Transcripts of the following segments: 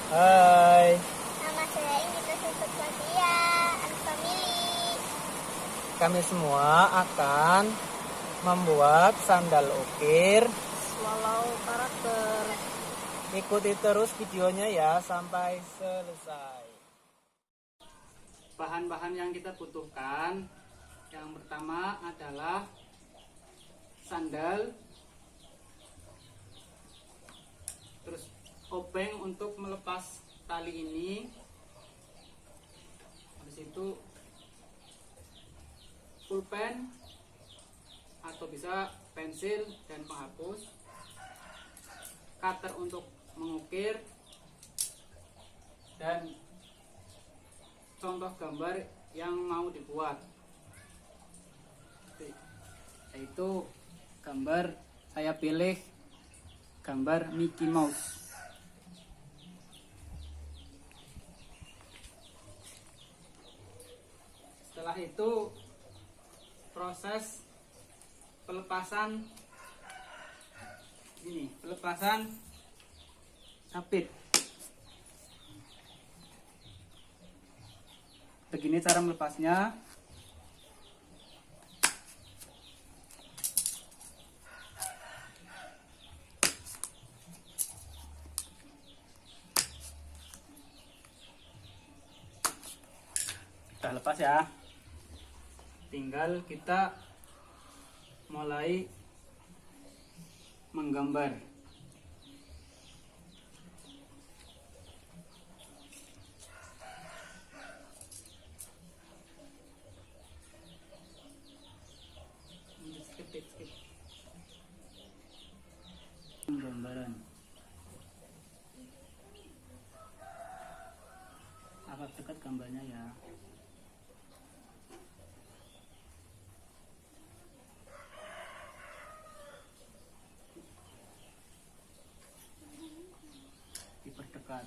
Hai, Nama saya Indra Susufatia, anak family. kami semua akan membuat sandal ukir. Swallow karakter. Ikuti terus videonya ya sampai selesai. Bahan-bahan yang kita butuhkan, yang pertama adalah sandal, terus obeng untuk melepas tali ini, habis itu pulpen atau bisa pensil dan penghapus, cutter untuk mengukir, dan contoh gambar yang mau dibuat, yaitu gambar saya pilih gambar Mickey Mouse. Setelah itu proses pelepasan sabit. Begini cara melepasnya. Sudah lepas ya. Tinggal kita mulai menggambar. Skip. Gambaran. Agak dekat gambarnya ya. Diperdekat.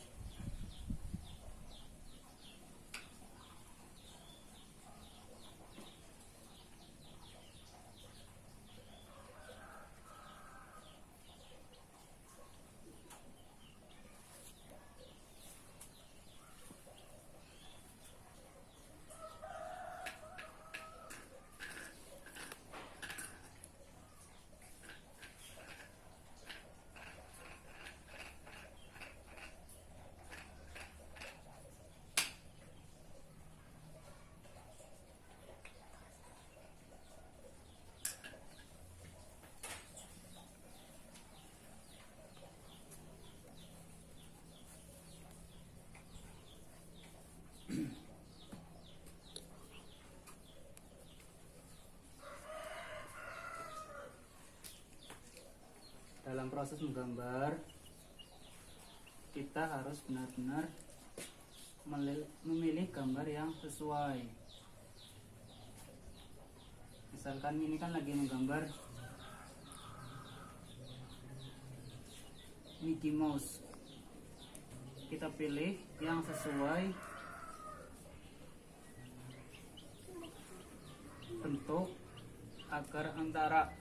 Dalam proses menggambar, kita harus benar-benar memilih gambar yang sesuai. Misalkan ini kan lagi menggambar Mickey Mouse, kita pilih yang sesuai bentuk agar antara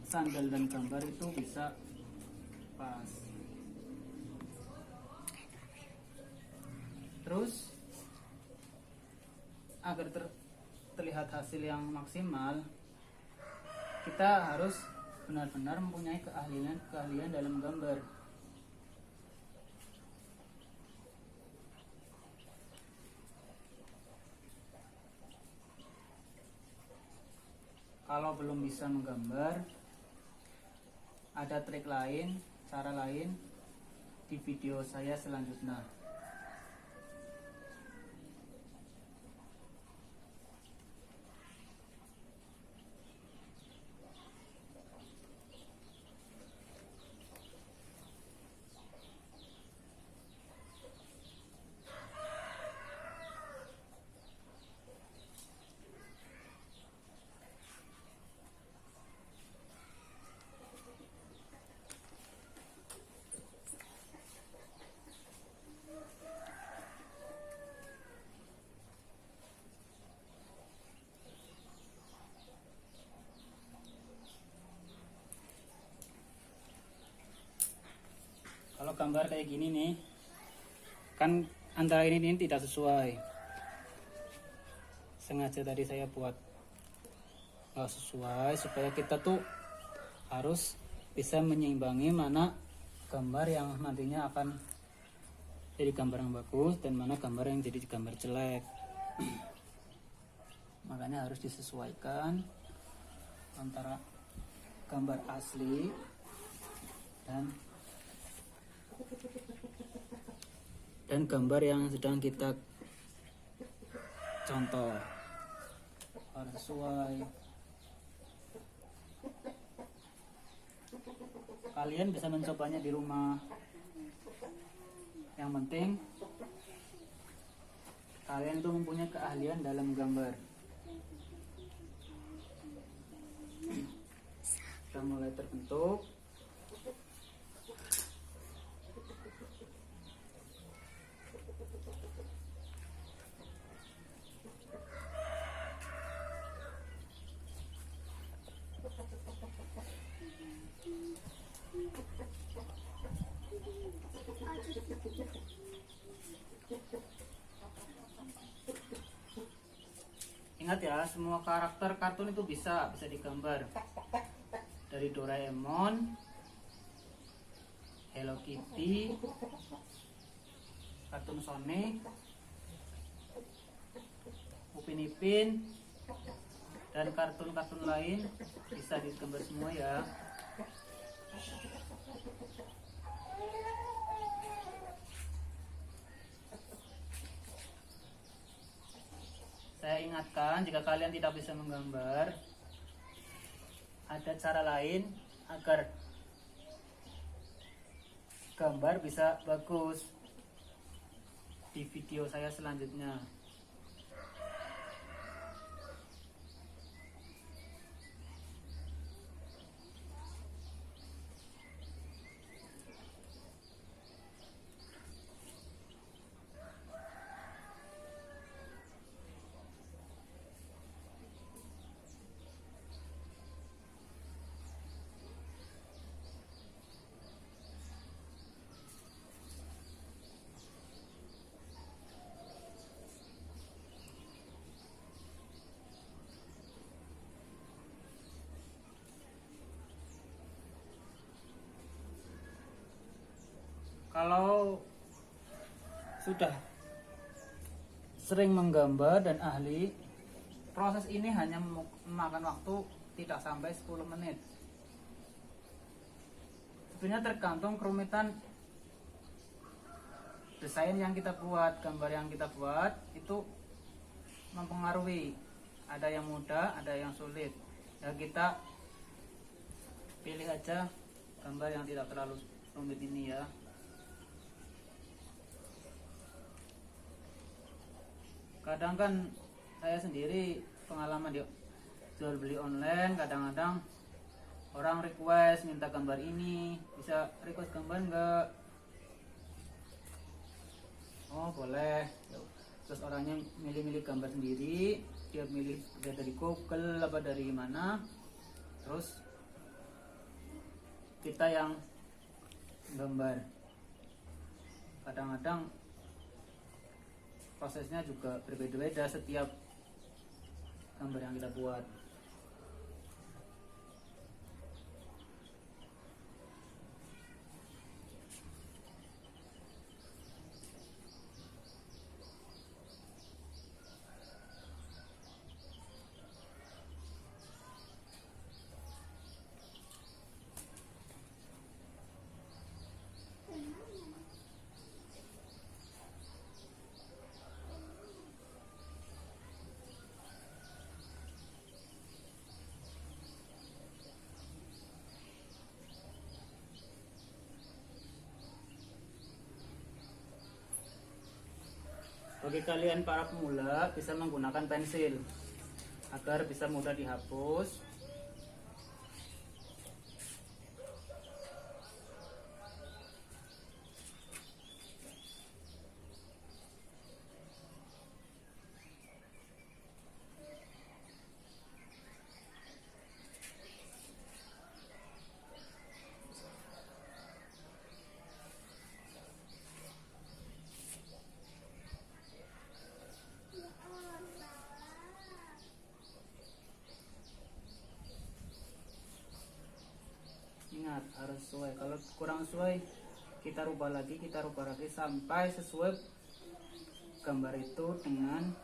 sandal dan gambar itu bisa pas. Terus agar terlihat hasil yang maksimal, kita harus benar-benar mempunyai keahlian dalam gambar. Kalau belum bisa menggambar, ada trik lain, cara lain di video saya selanjutnya. gambar kayak gini nih, kan antara ini tidak sesuai. Sengaja tadi saya buat nggak sesuai supaya kita tuh harus bisa menyeimbangi mana gambar yang nantinya akan jadi gambar yang bagus dan mana gambar yang jadi gambar jelek. Makanya harus disesuaikan antara gambar asli dan gambar yang sedang kita contoh, harus sesuai. Kalian bisa mencobanya di rumah. Yang penting kalian itu mempunyai keahlian dalam gambar. Sudah mulai terbentuk. Ingat ya, semua karakter kartun itu bisa digambar. Dari Doraemon, Hello Kitty, kartun Sonic, Upin Ipin, dan kartun-kartun lain bisa digambar semua ya. Saya ingatkan, jika kalian tidak bisa menggambar, ada cara lain agar gambar bisa bagus di video saya selanjutnya. Kalau sudah sering menggambar dan ahli, proses ini hanya memakan waktu tidak sampai 10 menit. Sebenarnya tergantung kerumitan desain yang kita buat, gambar yang kita buat itu mempengaruhi. Ada yang mudah, ada yang sulit. Ya kita pilih aja gambar yang tidak terlalu rumit ini ya. Kadang kan saya sendiri pengalaman di jual beli online, kadang-kadang orang request minta gambar ini, bisa request gambar enggak? Oh boleh. Terus orangnya milih-milih gambar sendiri, dia milih dari Google apa dari mana, terus kita yang gambar. Kadang-kadang prosesnya juga berbeda-beda setiap gambar yang kita buat. Bagi kalian para pemula bisa menggunakan pensil agar bisa mudah dihapus. harus sesuai. Kalau kurang sesuai, kita rubah lagi sampai sesuai gambar itu dengan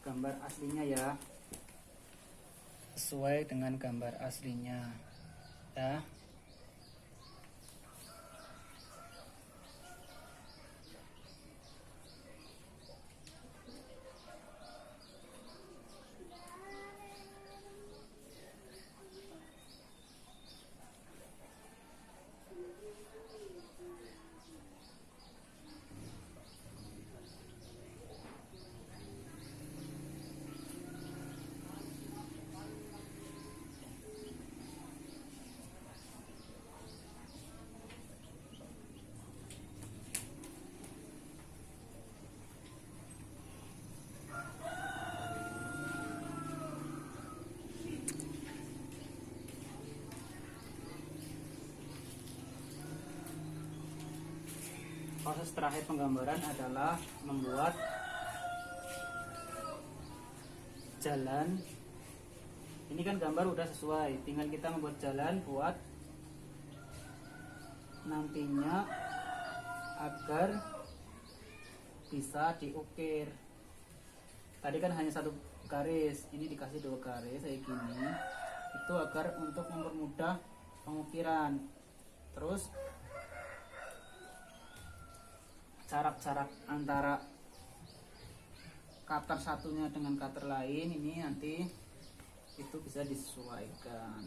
gambar aslinya ya. Sesuai dengan gambar aslinya ya. Proses terakhir penggambaran adalah membuat jalan. Ini kan gambar udah sesuai, tinggal kita membuat jalan buat nantinya agar bisa diukir. Tadi kan hanya satu garis, ini dikasih 2 garis kayak gini. Itu agar untuk mempermudah pengukiran. Terus jarak-jarak antara cutter satunya dengan cutter lain ini nanti itu bisa disesuaikan.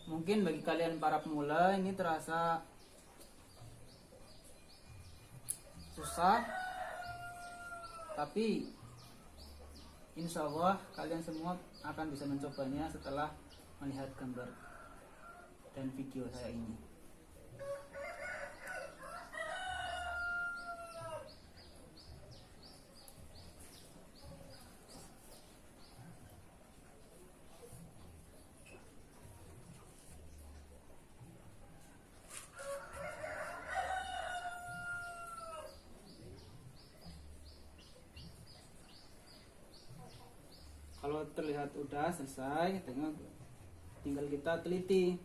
Mungkin bagi kalian para pemula ini terasa susah, tapi insya Allah kalian semua akan bisa mencobanya setelah melihat gambar dan video saya ini. Kalau terlihat udah selesai, tinggal kita teliti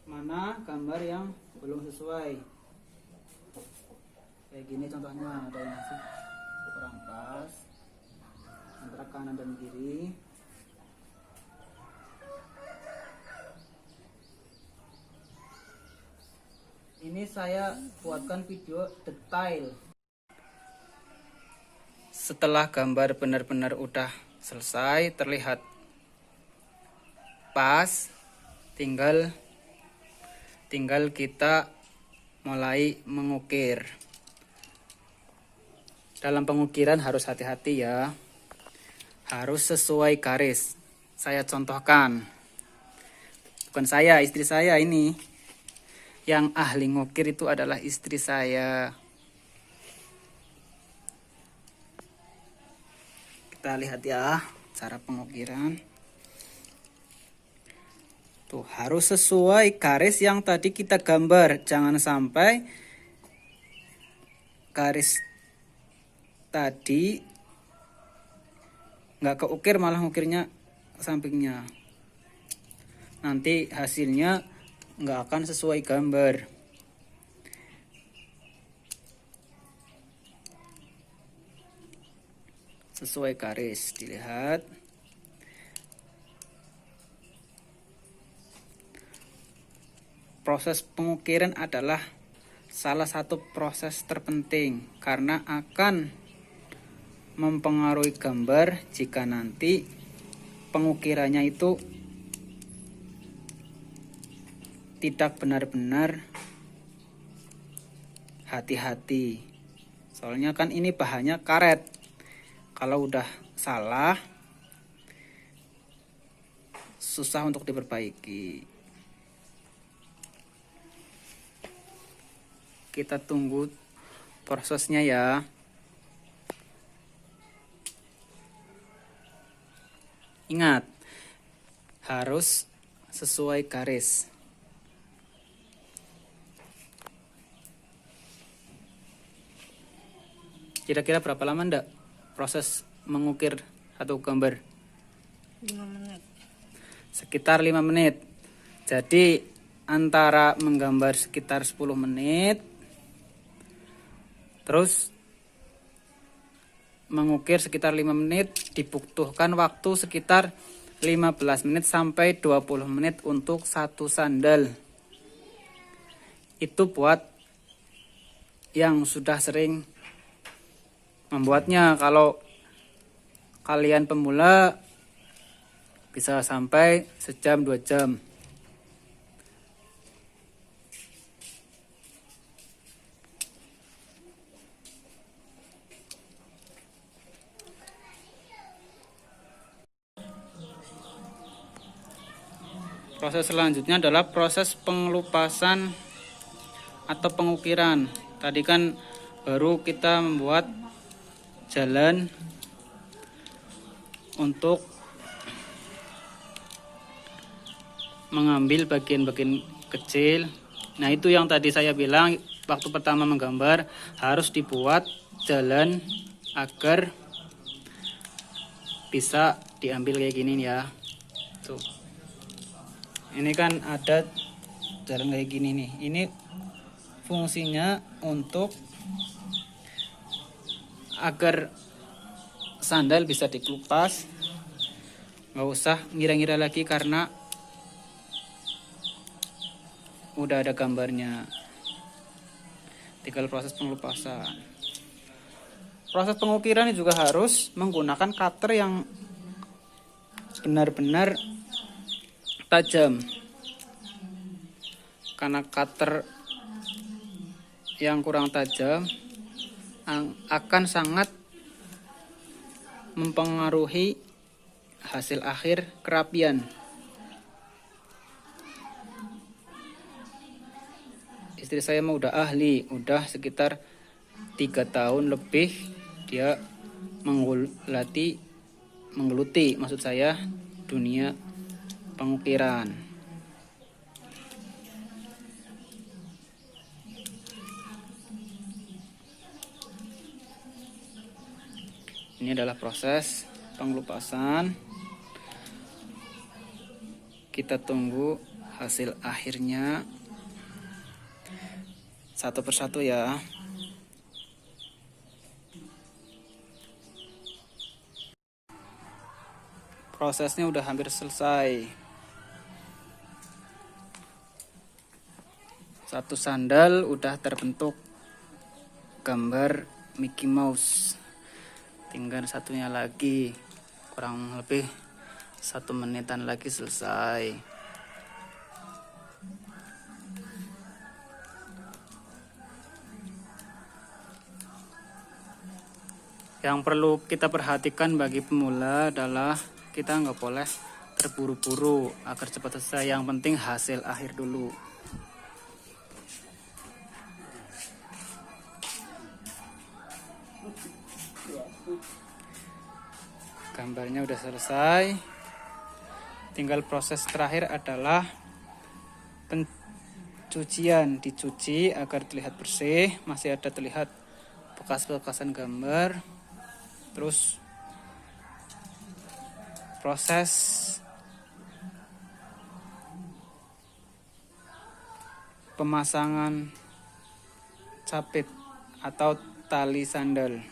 mana gambar yang belum sesuai. Kayak gini contohnya, ada yang masih kurang pas antara kanan dan kiri. Ini saya buatkan video detail. Setelah gambar benar-benar udah selesai, terlihat pas, tinggal kita mulai mengukir. Dalam pengukiran harus hati-hati ya, harus sesuai garis. Saya contohkan, bukan saya, istri saya ini. Yang ahli ngukir itu adalah istri saya. Kita lihat ya cara pengukiran. Tuh, harus sesuai garis yang tadi kita gambar. Jangan sampai garis tadi nggak keukir, malah ngukirnya sampingnya. Nanti hasilnya nggak akan sesuai gambar. Sesuai garis, dilihat. Proses pengukiran adalah salah satu proses terpenting karena akan mempengaruhi gambar jika nanti pengukirannya itu tidak benar-benar hati-hati. Soalnya kan ini bahannya karet. Kalau udah salah, susah untuk diperbaiki. Kita tunggu prosesnya ya. Ingat, harus sesuai garis. Kira-kira berapa lama ndak proses mengukir satu gambar? 5 menit. Sekitar 5 menit. Jadi antara menggambar sekitar 10 menit, terus mengukir sekitar 5 menit, dibutuhkan waktu sekitar 15 menit sampai 20 menit untuk satu sandal. Itu buat yang sudah sering membuatnya. Kalau kalian pemula bisa sampai sejam 2 jam. Proses selanjutnya adalah proses pengelupasan atau pengukiran. Tadi kan baru kita membuat jalan untuk mengambil bagian-bagian kecil. Nah, itu yang tadi saya bilang waktu pertama menggambar harus dibuat jalan agar bisa diambil kayak gini ya. Tuh. Ini kan ada jalan kayak gini nih. Ini fungsinya untuk agar sandal bisa dikelupas. Nggak usah ngira-ngira lagi karena udah ada gambarnya. Tinggal proses pengelupasan. Proses pengukiran juga harus menggunakan cutter yang benar-benar tajam. Karena cutter yang kurang tajam akan sangat mempengaruhi hasil akhir kerapian. Istri saya mah udah ahli, udah sekitar 3 tahun lebih dia menggeluti maksud saya dunia pengukiran. Ini adalah proses pengelupasan. Kita tunggu hasil akhirnya satu persatu ya. Prosesnya udah hampir selesai. Satu sandal udah terbentuk gambar Mickey Mouse. Tinggal satunya lagi, kurang lebih 1 menitan lagi selesai. Yang perlu kita perhatikan bagi pemula adalah kita nggak boleh terburu-buru agar cepat selesai. Yang penting hasil akhir dulu. Gambarnya udah selesai. Tinggal proses terakhir adalah pencucian. Dicuci agar terlihat bersih. Masih ada terlihat bekas-bekasan gambar. Terus proses pemasangan capit atau tali sandal.